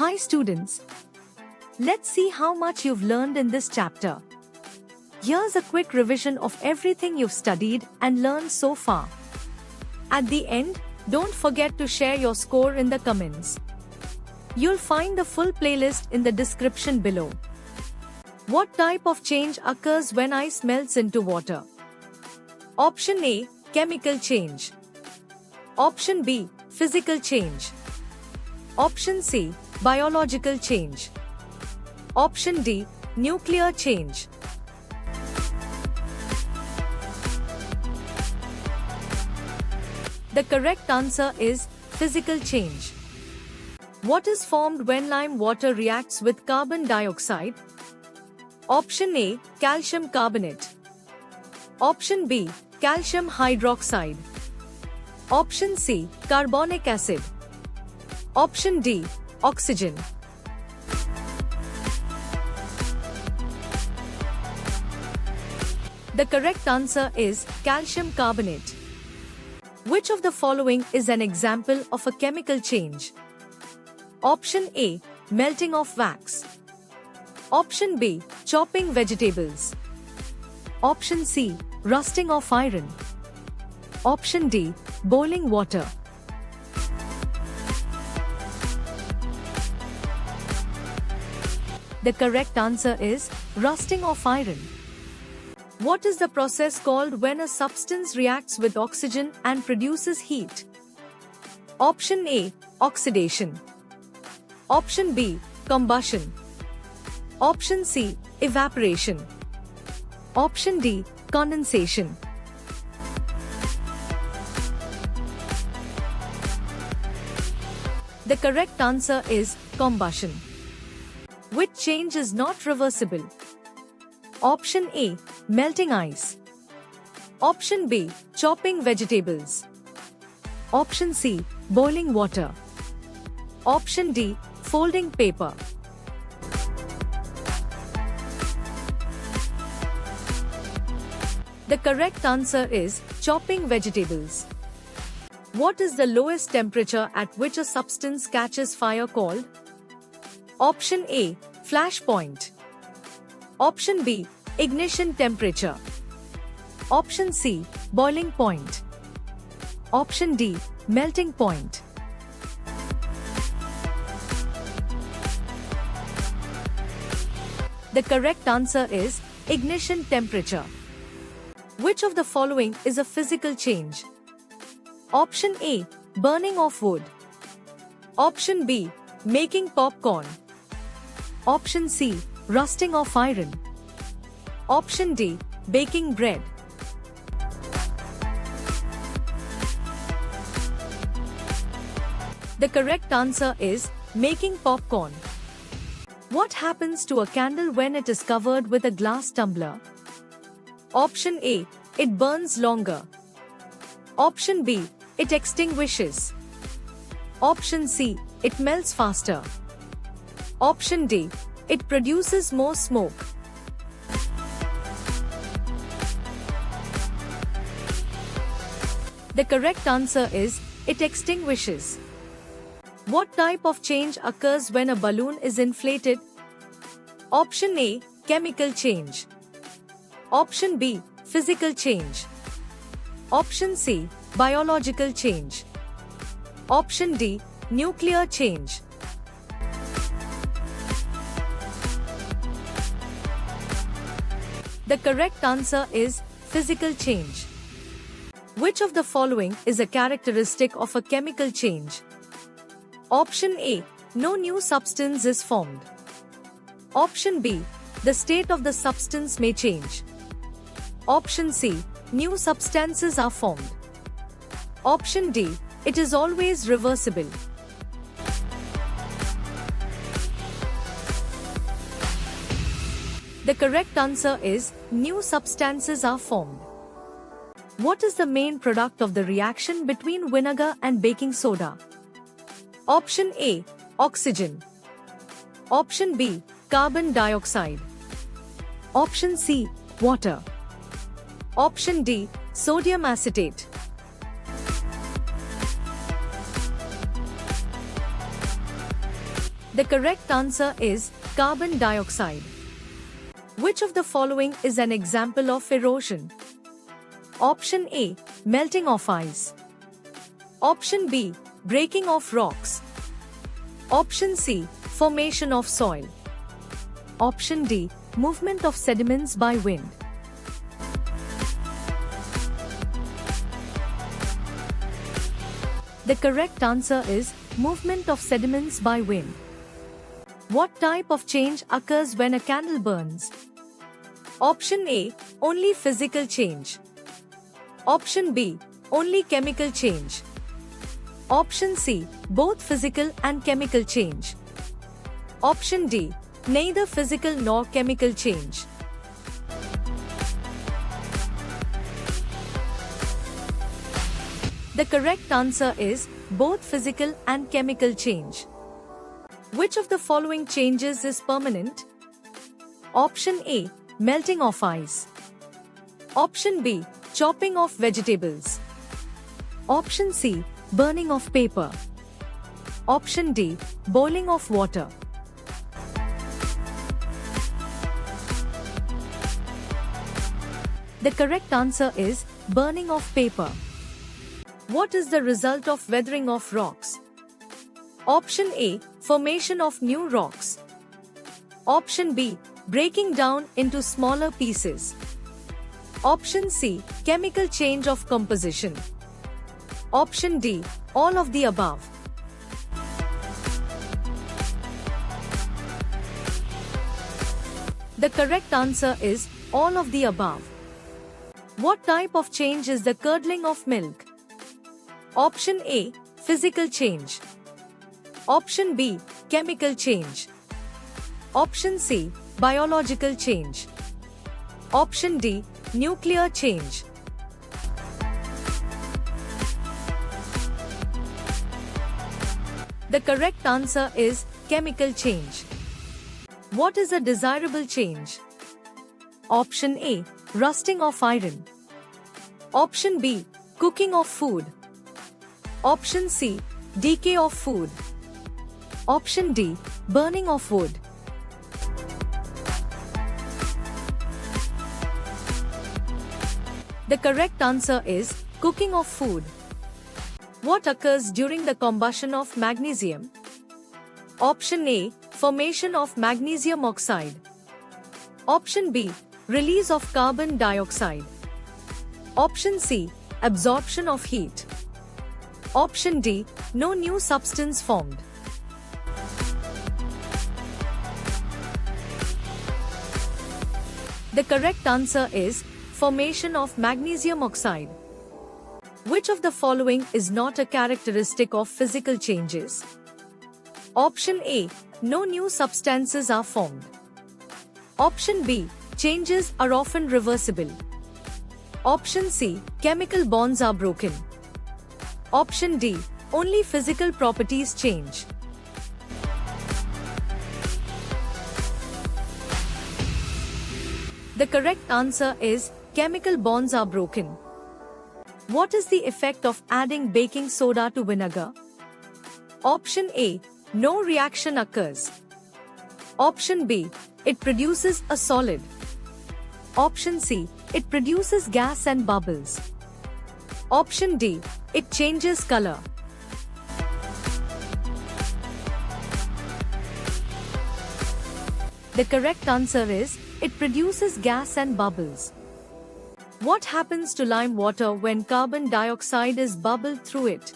Hi students. Let's see how much you've learned in this chapter. Here's a quick revision of everything you've studied and learned so far. At the end, don't forget to share your score in the comments. You'll find the full playlist in the description below. What type of change occurs when ice melts into water? Option A, chemical change. Option B, physical change. Option C, biological change. Option D, nuclear change. The correct answer is physical change. What is formed when lime water reacts with carbon dioxide? Option A, calcium carbonate. Option B, calcium hydroxide. Option C, carbonic acid. Option D, oxygen. The correct answer is calcium carbonate. Which of the following is an example of a chemical change? Option A, melting of wax. Option B, chopping vegetables. Option C, rusting of iron. Option D, boiling water. The correct answer is rusting of iron. What is the process called when a substance reacts with oxygen and produces heat? Option A, oxidation. Option B, combustion. Option C, evaporation. Option D, condensation. The correct answer is combustion. Which change is not reversible? Option A, melting ice. Option B, chopping vegetables. Option C, boiling water. Option D, folding paper. The correct answer is chopping vegetables. What is the lowest temperature at which a substance catches fire called? Option A, flash point. Option B, ignition temperature. Option C, boiling point. Option D, melting point. The correct answer is ignition temperature. Which of the following is a physical change? Option A, burning of wood. Option B, making popcorn. Option C, rusting of iron. Option D, baking bread. The correct answer is making popcorn. What happens to a candle when it is covered with a glass tumbler? Option A, it burns longer. Option B, it extinguishes. Option C, it melts faster. Option D, it produces more smoke. The correct answer is it extinguishes. What type of change occurs when a balloon is inflated? Option A, chemical change. Option B, physical change. Option C, biological change. Option D, nuclear change. The correct answer is physical change. Which of the following is a characteristic of a chemical change? Option A, no new substance is formed. Option B, the state of the substance may change. Option C, new substances are formed. Option D, it is always reversible. The correct answer is new substances are formed. What is the main product of the reaction between vinegar and baking soda? Option A, oxygen. Option B, carbon dioxide. Option C, water. Option D, sodium acetate. The correct answer is carbon dioxide. Which of the following is an example of erosion? Option A, melting of ice. Option B, breaking of rocks. Option C, formation of soil. Option D, movement of sediments by wind. The correct answer is movement of sediments by wind. What type of change occurs when a candle burns? Option A, only physical change. Option B, only chemical change. Option C, both physical and chemical change. Option D, neither physical nor chemical change. The correct answer is both physical and chemical change. Which of the following changes is permanent? Option A, melting of ice. Option B, chopping of vegetables. Option C, burning of paper. Option D, boiling of water. The correct answer is burning of paper. What is the result of weathering of rocks? Option A, formation of new rocks. Option B, breaking down into smaller pieces. Option C, chemical change of composition. Option D, all of the above. The correct answer is all of the above. What type of change is the curdling of milk? Option A, physical change. Option B, chemical change. Option C, biological change. Option D, nuclear change. The correct answer is chemical change. What is a desirable change? Option A, rusting of iron. Option B, cooking of food. Option C, decay of food. Option D, burning of wood. The correct answer is cooking of food. What occurs during the combustion of magnesium? Option A, formation of magnesium oxide. Option B, release of carbon dioxide. Option C, absorption of heat. Option D, no new substance formed. The correct answer is formation of magnesium oxide. Which of the following is not a characteristic of physical changes? Option A, no new substances are formed. Option B, changes are often reversible. Option C, chemical bonds are broken. Option D, only physical properties change. The correct answer is chemical bonds are broken. What is the effect of adding baking soda to vinegar? Option A, no reaction occurs. Option B, it produces a solid. Option C, it produces gas and bubbles. Option D, it changes color. The correct answer is, it produces gas and bubbles. What happens to lime water when carbon dioxide is bubbled through it?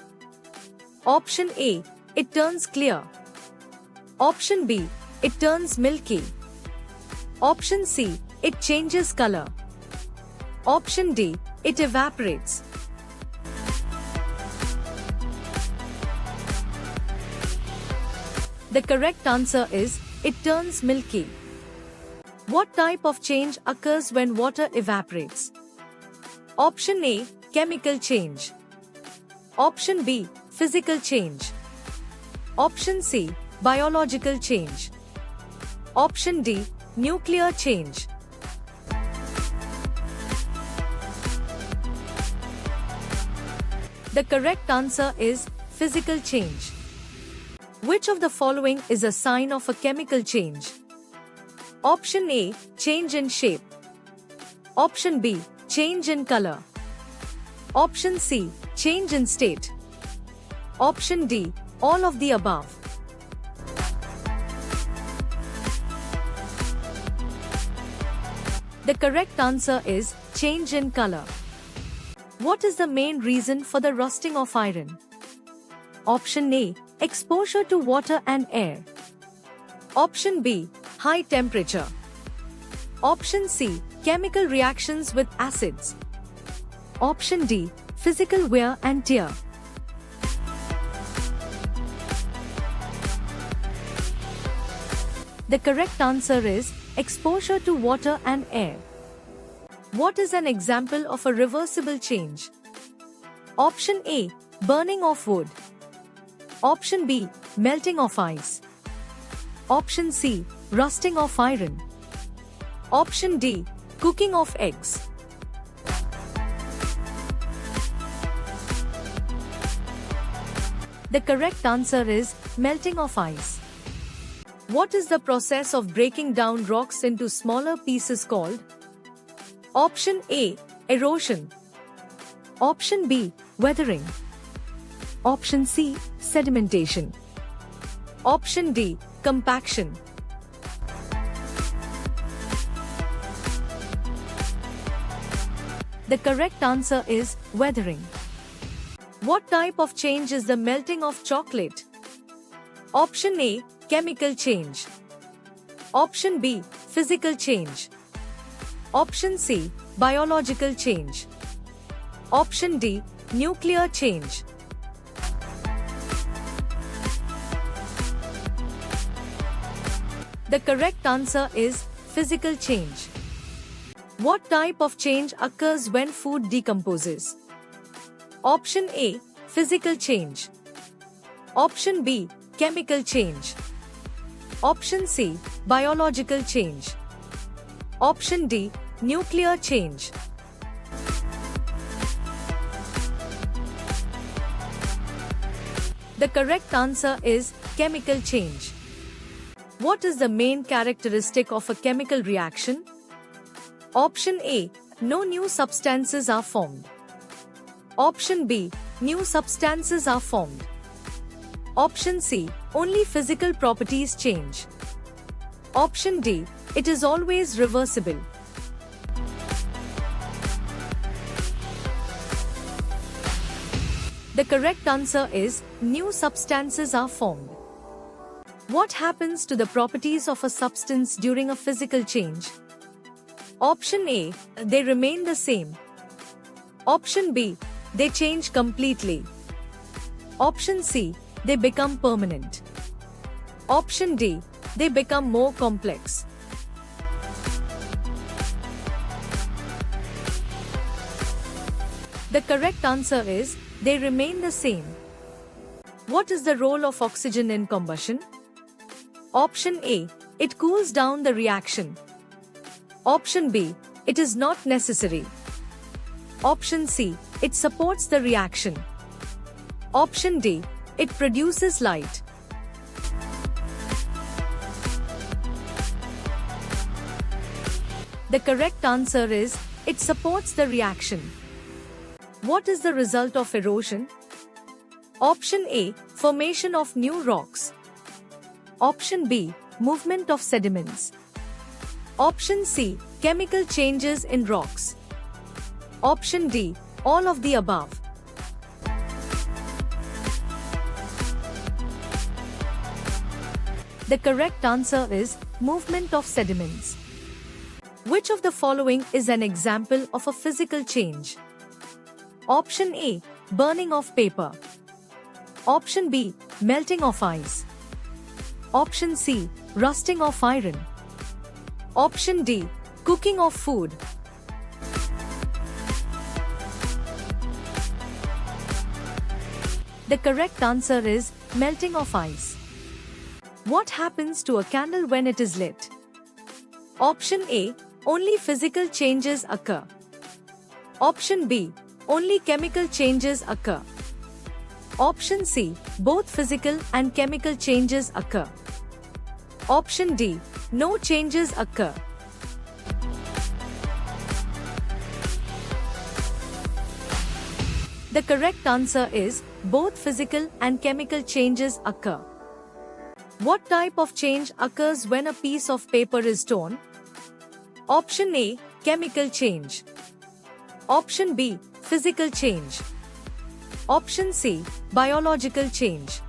Option A, it turns clear. Option B, it turns milky. Option C, it changes color. Option D, it evaporates. The correct answer is, it turns milky. What type of change occurs when water evaporates? Option A, chemical change. Option B, physical change. Option C, biological change. Option D, nuclear change. The correct answer is physical change. Which of the following is a sign of a chemical change? Option A, change in shape. Option B, change in color. Option C, change in state. Option D, all of the above. The correct answer is change in color. What is the main reason for the rusting of iron? Option A, exposure to water and air. Option B, high temperature. Option C, chemical reactions with acids. Option D, physical wear and tear. The correct answer is exposure to water and air. What is an example of a reversible change? Option A, burning of wood. Option B, melting of ice. Option C, rusting of iron. Option D, cooking of eggs. The correct answer is melting of ice. What is the process of breaking down rocks into smaller pieces called? Option A, erosion. Option B, weathering. Option C, sedimentation. Option D, compaction. The correct answer is weathering. What type of change is the melting of chocolate? Option A, chemical change. Option B, physical change. Option C, biological change. Option D, nuclear change. The correct answer is physical change. What type of change occurs when food decomposes? Option A, physical change. Option B, chemical change. Option C, biological change. Option D, nuclear change. The correct answer is chemical change. What is the main characteristic of a chemical reaction? Option A, no new substances are formed. Option B, new substances are formed. Option C, only physical properties change. Option D, it is always reversible. The correct answer is new substances are formed. What happens to the properties of a substance during a physical change? Option A, they remain the same. Option B, they change completely. Option C, they become permanent. Option D, they become more complex. The correct answer is they remain the same. What is the role of oxygen in combustion? Option A, it cools down the reaction. Option B, it is not necessary. Option C, it supports the reaction. Option D, it produces light. The correct answer is, it supports the reaction. What is the result of erosion? Option A, formation of new rocks. Option B, movement of sediments. Option C, chemical changes in rocks. Option D, all of the above. The correct answer is movement of sediments. Which of the following is an example of a physical change? Option A, burning of paper. Option B, melting of ice. Option C, rusting of iron. Option D, cooking of food. The correct answer is melting of ice. What happens to a candle when it is lit? Option A, only physical changes occur. Option B, only chemical changes occur. Option C, both physical and chemical changes occur. Option D, no changes occur. The correct answer is both physical and chemical changes occur. What type of change occurs when a piece of paper is torn? Option A, chemical change. Option B, physical change. Option C, biological change.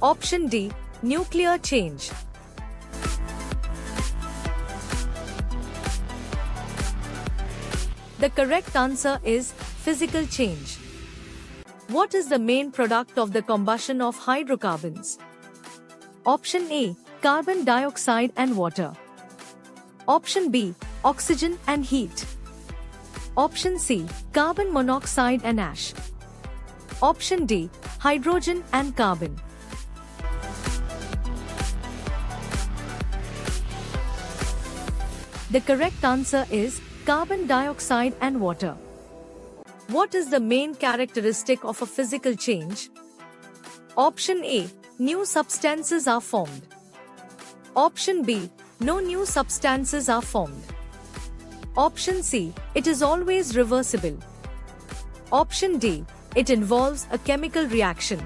Option D, nuclear change. The correct answer is physical change. What is the main product of the combustion of hydrocarbons? Option A, carbon dioxide and water. Option B, oxygen and heat. Option C, carbon monoxide and ash. Option D, hydrogen and carbon. The correct answer is carbon dioxide and water. What is the main characteristic of a physical change? Option A, new substances are formed. Option B, no new substances are formed. Option C, it is always reversible. Option D, it involves a chemical reaction.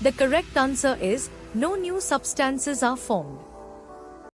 The correct answer is no new substances are formed.